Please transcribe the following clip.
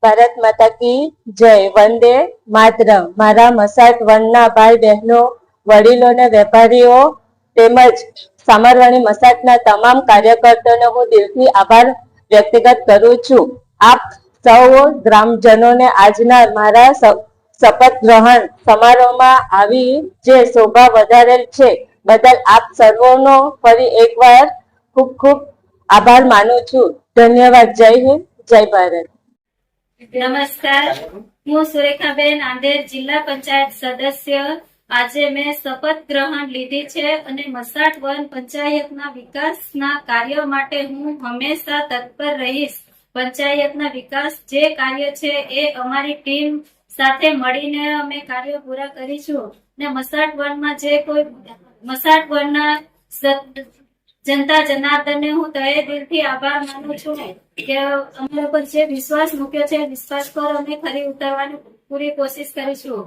ભારત માતા કી જય. વંદે માતરમ. મારા મસાટ વનના ભાઈ બહેનો, વડીલો અને વેપારીઓ તેમજ સામરવાણી મસાટના તમામ કાર્યકર્તાઓનો હું દિલથી આભાર વ્યક્તિગત કરું છું. આપ સૌ ગ્રામજનોને આજના મારા શપથ ગ્રહણ સમારોહમાં આવી જે શોભા વધારેલ છે બદલ આપ સર્વોનો ફરી એકવાર ખૂબ ખૂબ આભાર માનું છું. ધન્યવાદ. જય હિન્દ, જય ભારત. નમસ્કાર, હું સુરેખાબેન આંદેર, જિલ્લા પંચાયત સદસ્ય. આજે મેં શપથ ગ્રહણ લીધી છે અને મસાટ વન પંચાયતના વિકાસના કાર્યો માટે હું હંમેશા તત્પર રહીશ. પંચાયતના વિકાસ જે કાર્ય છે એ અમારી ટીમ સાથે મળીને અમે કાર્યો પૂરા કરીશું. ને મસાટ વનમાં જે કોઈ મસાટ વનના જનતા જનાર્દનને હું તહે દિલથી આભાર માનું છું કે અમારા પર જે વિશ્વાસ મૂક્યો છે વિશ્વાસ પર અમે ખરી ઉતારવાની પૂરી કોશિશ કરીશું.